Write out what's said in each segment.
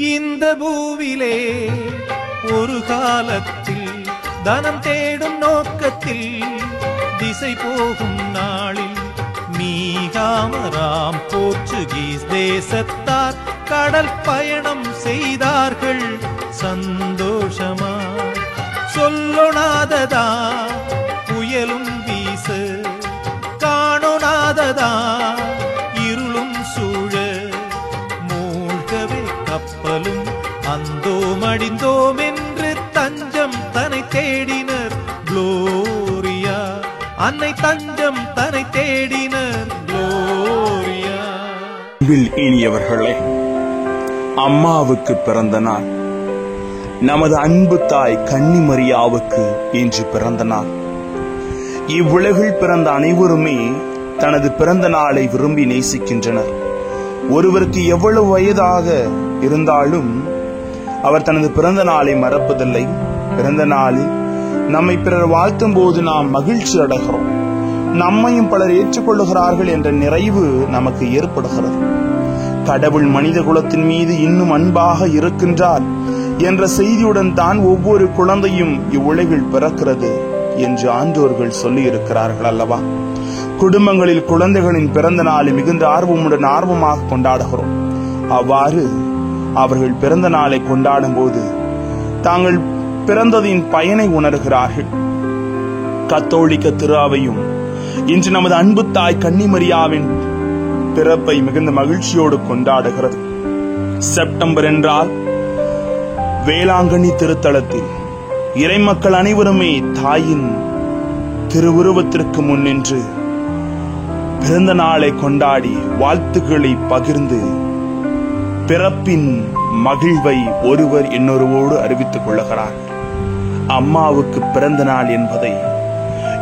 இந்த பூவிலே ஒரு காலத்தில் தனம் தேடும் நோக்கத்தில் திசை போகும் நாளில் மீகாமராம் போர்ச்சுகீஸ் தேசத்தார் கடல் பயணம் செய்தார்கள் சந்தோஷமா. சொல்லொணாததா புயலும் வீச, காணொணாததா இருளும் சூழ, மூழ்கவே கப்பலும் அந்தோம் அடிந்தோம் என்று தஞ்சம் தன்னை தேடினர் குளோரியா. அன்னை தஞ்சம் தன்னை தேடினர் குளோரியா. இனியவர்களே, அம்மாவுக்கு பிறந்த நாள். நமது அன்பு தாய் கன்னிமரியாவுக்கு இன்று பிறந்த நாள். இவ்வுலகில் பிறந்த அனைவருமே தனது பிறந்த நாளை விரும்பி நேசிக்கின்றனர். ஒருவருக்கு எவ்வளவு வயதாக இருந்தாலும் அவர் தனது பிறந்த நாளை மறப்பதில்லை. பிறந்த நாளில் நம்மை பிறர் வாழ்த்தும் போது நாம் மகிழ்ச்சி அடைகிறோம். நம்மையும் பலர் ஏற்றுக்கொள்ளுகிறார்கள் என்ற நிறைவு நமக்கு ஏற்படுகிறது. கடவுள் மனித குலத்தின் மீது இன்னும் அன்பாக இருக்கின்றார் என்ற செய்தியுடன் தான் ஒவ்வொரு குழந்தையும் இவ்வுலகில் பிறக்கிறது என்று ஆன்றோர்கள் சொல்லி இருக்கிறார்கள் அல்லவா? குடும்பங்களில் குழந்தைகளின் பிறந்த நாளை மிகுந்த ஆர்வமாக கொண்டாடுகிறோம். அவ்வாறு அவர்கள் பிறந்த நாளை கொண்டாடும் போது தாங்கள் பிறந்ததின் பயனை உணர்கிறார்கள். கத்தோலிக்க திருஅவையும் இன்று நமது அன்பு தாய் கன்னிமரியாவின் பிறப்பை மிகுந்த மகிழ்ச்சியோடு கொண்டாடுகிறது. செப்டம்பர் என்றால் வேளாங்கண்ணி திருத்தலத்தில் இறைமக்கள் அனைவருமே தாயின் திருவுருவத்திற்கு முன்னின்று பிறந்த நாளை கொண்டாடி வாழ்த்துக்களை பகிர்ந்து பிறப்பின் மகிழ்வை ஒருவர் இன்னொருவோடு அறிவித்துக் கொள்ளுகிறார். அம்மாவுக்கு பிறந்த நாள் என்பதை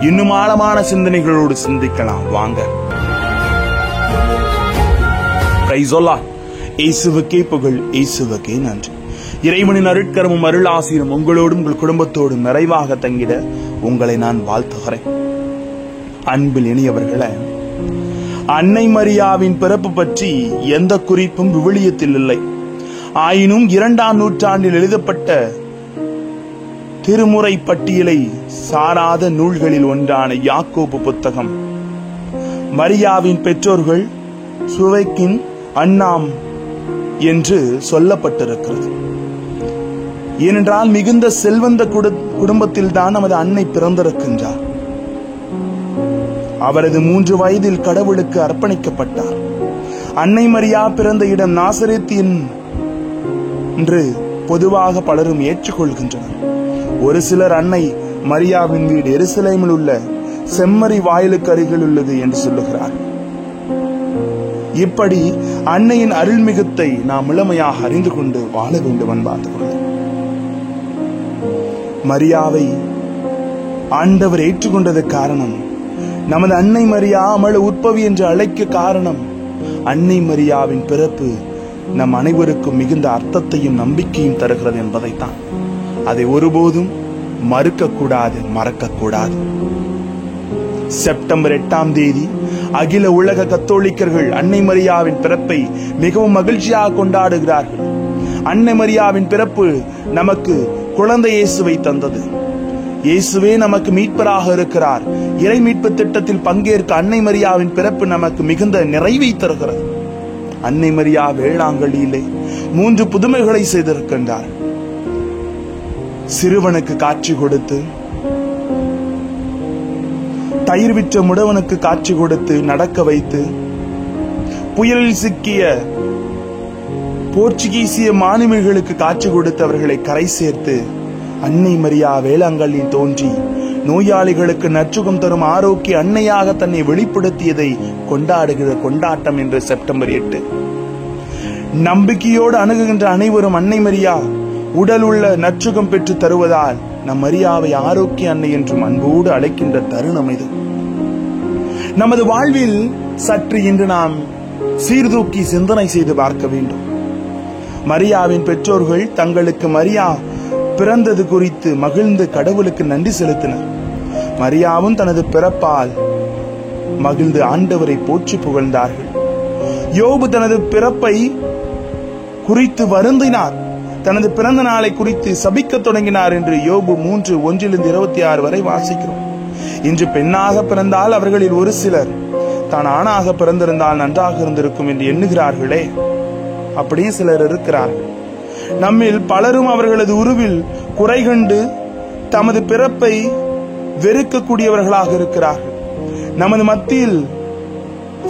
இன்னும் ஆழமான சிந்தனைகளோடு சிந்திக்கலாம் வாங்க. இயேசுவுக்கே புகழ், இயேசுவுக்கே நன்றி. இறைவனின் அருட்கரமும் அருளாசியும் உங்களோடும் உங்கள் குடும்பத்தோடும் நிறைவாக தங்கிட உங்களை நான் வாழ்த்துகிறேன். அன்பில் இனியவர்களே, அன்னை மரியாவின் பிறப்பு பற்றி எந்த குறிப்பும் விவிலியத்தில் இல்லை. ஆயினும் 2ஆம் நூற்றாண்டில் எழுதப்பட்ட திருமுறை பட்டியலை சாராத நூல்களில் ஒன்றான யாக்கோபு புத்தகம் மரியாவின் பெற்றோர்கள் சுவைக்கின் அண்ணாம் என்று சொல்லப்பட்டிருக்கிறது. ஏனென்றால் மிகுந்த செல்வந்த குடும்பத்தில் தான் நமது அன்னை பிறந்திருக்கின்றார். அவரது 3 வயதில் கடவுளுக்கு அர்ப்பணிக்கப்பட்டார். அன்னை மரியா பிறந்த இடம் நாசரேத் என்று பொதுவாக பலரும் ஏற்றுக்கொள்கின்றனர். ஒரு சிலர் அன்னை மரியாவின் வீடு எருசலேமில் உள்ள செம்மறி வாயிலுக்கு அருகில் உள்ளது என்று சொல்லுகிறார். இப்படி அன்னையின் அருள்மிகுத்தை நாம் இளமையாக அறிந்து கொண்டு வாழ வேண்டும் என்பார்கள். மரியாவை ஆண்டவர் ஏற்றுக்கொண்டது காரணம், நமது அன்னை மரியா அமல உற்பவி என்று அழைக்க காரணம், அன்னை மரியாவின் பிறப்பு நம் அனைவருக்கும் மிகுந்த அர்த்தத்தையும் நம்பிக்கையும் தருகிறது என்பதைத்தான். அதை ஒருபோதும் மறுக்கக்கூடாது, மறக்கக்கூடாது. செப்டம்பர் 8ஆம் தேதி அகில உலக கத்தோலிக்கர்கள் அன்னை மரியாவின் பிறப்பை மிகவும் மகிழ்ச்சியாக கொண்டாடுகிறார்கள். அன்னை மரியாவின் பிறப்பு நமக்கு குழந்தை இயேசுவை தந்தது. இயேசுவே நமக்கு மீட்பராக இருக்கிறார். இறை மீட்பு திட்டத்தில் பங்கேற்க அன்னை மரியாவின் பிறப்பு நமக்கு மிகுந்த நிறைவை தருகிறது. அன்னை மரியா வேளாங்கண்ணியிலே 3 புதுமைகளை செய்திருக்கின்றார். சிறுவனுக்கு காட்சி கொடுத்து, தயிர் விற்ற முடவனுக்கு காட்சி கொடுத்து நடக்க வைத்து, புயலில் சிக்கிய போர்ச்சுகீசிய மாலுமிகளுக்கு காட்சி கொடுத்து அவர்களை கரை சேர்த்து, அன்னை மரியா வேளாங்கண்ணில் தோன்றி நோயாளிகளுக்கு நற்சுகம் தரும் ஆரோக்கிய அன்னையாக தன்னை வெளிப்படுத்தியதை கொண்டாடுகிற கொண்டாட்டம் என்று செப்டம்பர் 8. நம்பிக்கையோடு அணுகுகின்ற அனைவரும் அன்னை மரியா உடல் உள்ள நற்சுகம் பெற்று தருவதால் நம் மரியாவை ஆரோக்கிய அன்னை என்றும் அன்போடு அழைக்கின்ற தருணம் இது. நமது வாழ்வில் சற்று இன்று நாம் சீர்தூக்கி சிந்தனை செய்து பார்க்க வேண்டும். மரியாவின் பெற்றோர்கள் தங்களுக்கு மரியா பிறந்தது குறித்து மகிழ்ந்து கடவுளுக்கு நன்றி செலுத்தினர். மரியாவும் தனது பிறப்பால் மகிழ்ந்து ஆண்டவரை போற்றி புகழ்ந்தார்கள். யோபு தனது பிறப்பை குறித்து வருந்தினார். தனது பிறந்த நாளை குறித்து சபிக்க தொடங்கினார் என்று யோபு 3:1-26 வரை வாசிக்கிறோம். இன்று பெண்ணாக பிறந்தால் அவர்களில் ஒரு சிலர் தான் ஆணாக பிறந்திருந்தால் நன்றாக இருந்திருக்கும் என்று எண்ணுகிறார்களே, அப்படியே சிலர் இருக்கிறார்கள். நம்மில் பலரும் அவர்களது உருவில் குறை கண்டு தமது பிறப்பை வெறுக்கக்கூடியவர்களாக இருக்கிறார்கள். நமது மத்தியில்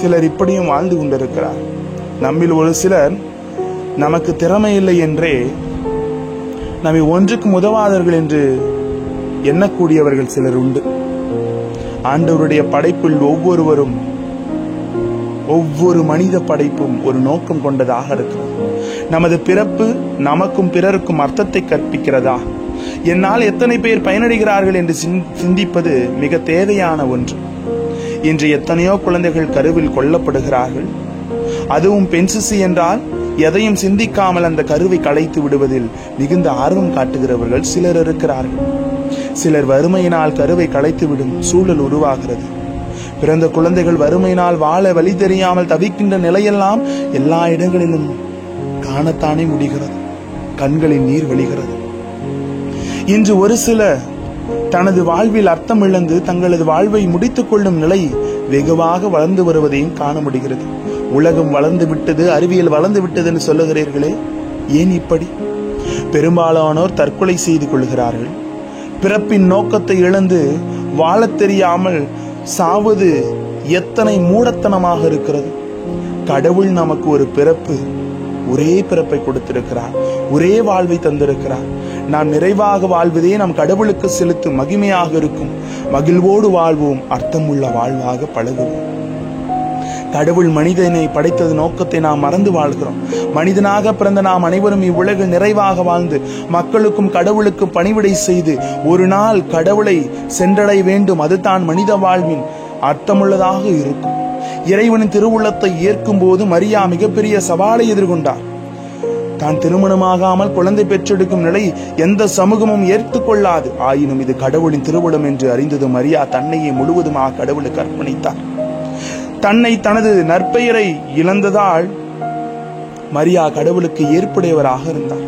சிலர் இப்படியும் வாழ்ந்து கொண்டிருக்கிறார்கள். நம்மில் ஒரு சிலர் நமக்கு திறமை இல்லை என்றே நம்மை ஒன்றுக்கு உதவாதவர்கள் என்று எண்ணக்கூடியவர்கள் சிலர் உண்டு. ஆண்டவருடைய படைப்பில் ஒவ்வொரு மனித படைப்பும் ஒரு நோக்கம் கொண்டதாக இருக்கிறது. நமது பிறப்பு நமக்கும் பிறருக்கும் அர்த்தத்தை கற்பிக்கிறதா? என்னால் எத்தனை பேர் பயனடைகிறார்கள் என்று சிந்திப்பது மிக தேவையான ஒன்று. இன்று எத்தனையோ குழந்தைகள் கருவில் கொல்லப்படுகிறார்கள். அதுவும் பெண் சிசு என்றால் எதையும் சிந்திக்காமல் அந்த கருவை களைத்து விடுவதில் மிகுந்த ஆர்வம் காட்டுகிறவர்கள் சிலர் இருக்கிறார்கள். சிலர் வறுமையினால் கருவை களைத்துவிடும் சூழல் உருவாகிறது. பிறந்த குழந்தைகள் வறுமையினால் வாழ வழி தெரியாமல் தவிக்கின்ற நிலையெல்லாம் எல்லா இடங்களிலும் காணத்தானே முடிகிறது. கண்களில் நீர் வழிகிறது. இன்று ஒரு சிலர் தனது வாழ்வில் அர்த்தம் இழந்து தங்களது வாழ்வை முடித்துக் கொள்ளும் நிலை வெகுவாக வளர்ந்து வருவதையும் காண முடிகிறது. உலகம் வளர்ந்து விட்டது, அறிவியல் வளர்ந்து விட்டது என்று சொல்லுகிறீர்களே, ஏன் இப்படி? பெரும்பாலானோர் தற்கொலை செய்து கொள்கிறார்கள். பிறப்பின் நோக்கத்தை இழந்து வாழத் தெரியாமல் சாவது எத்தனை மூடத்தனமாக இருக்கிறது. கடவுள் நமக்கு ஒரு பிறப்பு, ஒரே பிறப்பை கொடுத்திருக்கிறார், ஒரே வாழ்வை தந்திருக்கிறார். நாம் நிறைவாக வாழ்வதே நம் கடவுளுக்கு செலுத்தும் மகிமையாக இருக்கும். மகிழ்வோடு வாழ்வோம், அர்த்தமுள்ள வாழ்வாக பழகுவோம். கடவுள் மனிதனை படைத்தது நோக்கத்தை நாம் மறந்து வாழ்கிறோம். மனிதனாக பிறந்த நாம் அனைவரும் இவ்வுலகில் நிறைவாக வாழ்ந்து மக்களுக்கும் கடவுளுக்கும் பணிவிடை செய்து ஒரு நாள் கடவுளை சென்றடைய வேண்டும். அதுதான் மனித வாழ்வின் அர்த்தமுள்ளதாக இருக்கும். இறைவனின் திருவுள்ளத்தை ஏற்கும் போது மரியா மிகப்பெரிய சவாலை எதிர்கொண்டார். தான் திருமணமாகாமல் குழந்தை பெற்றெடுக்கும் நிலை எந்த சமூகமும் ஏற்றுக்கொள்ளாது. ஆயினும் இது கடவுளின் திருவுளம் என்று அறிந்தது மரியா தன்னையே முழுவதுமாக கடவுளுக்கு அர்ப்பணித்தார். தன்னை தனது நற்பெயரை இழந்ததால் மரியா கடவுளுக்கு ஏற்புடையவராக இருந்தார்.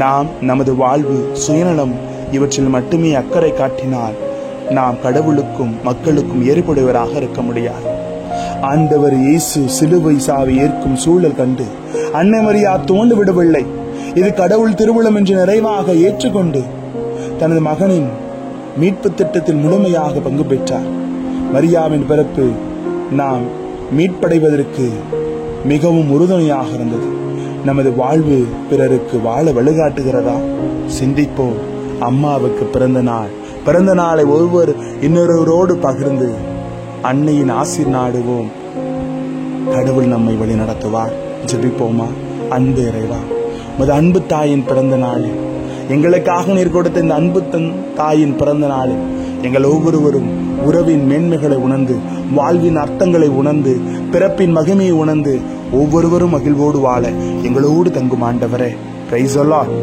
நாம் நமது வாழ்வு, சுயநலம் இவற்றில் மட்டுமே அக்கறை காட்டினால் நாம் கடவுளுக்கும் மக்களுக்கும் ஏற்புடையவராக இருக்க முடியாது. ஆண்டவர் இயேசு சிலுவை சாவை ஏற்கும் சூழல் கண்டு அன்னை மரியா தோண்டு விடவில்லை. இது கடவுள் திருவுளம் என்று நிறைவாக ஏற்றுக்கொண்டு தனது மகனின் மீட்பு திட்டத்தில் முழுமையாக பங்கு பெற்றார். மரியாவின் பிறப்பு நாம் மீட்படைவதற்கு மிகவும் உறுதுணையாக இருந்தது. நமது வாழ்வு பிறருக்கு வாழ வழிகாட்டுகிறதா? சிந்திப்போம். அம்மாவுக்கு பிறந்த நாளை ஒவ்வொரு இன்னொருவரோடு பகிர்ந்து அன்னையின் ஆசீர் நாடுவோம். கடவுள் நம்மை வழி நடத்துவார். ஜெபிப்போமா? அன்பு இறைவா, உமது அன்பு தாயின் பிறந்த நாளில், எங்களுக்காக நீர் கொடுத்த இந்த அன்பு தாயின் பிறந்த நாளில் எங்கள் ஒவ்வொருவரும் உறவின் மேன்மைகளை உணர்ந்து, வாழ்வின் அர்த்தங்களை உணர்ந்து, பிறப்பின் மகிமையை உணர்ந்து ஒவ்வொருவரும் மகிழ்வோடு வாழ எங்களோடு தங்கும் ஆண்டவரே. Praise the Lord.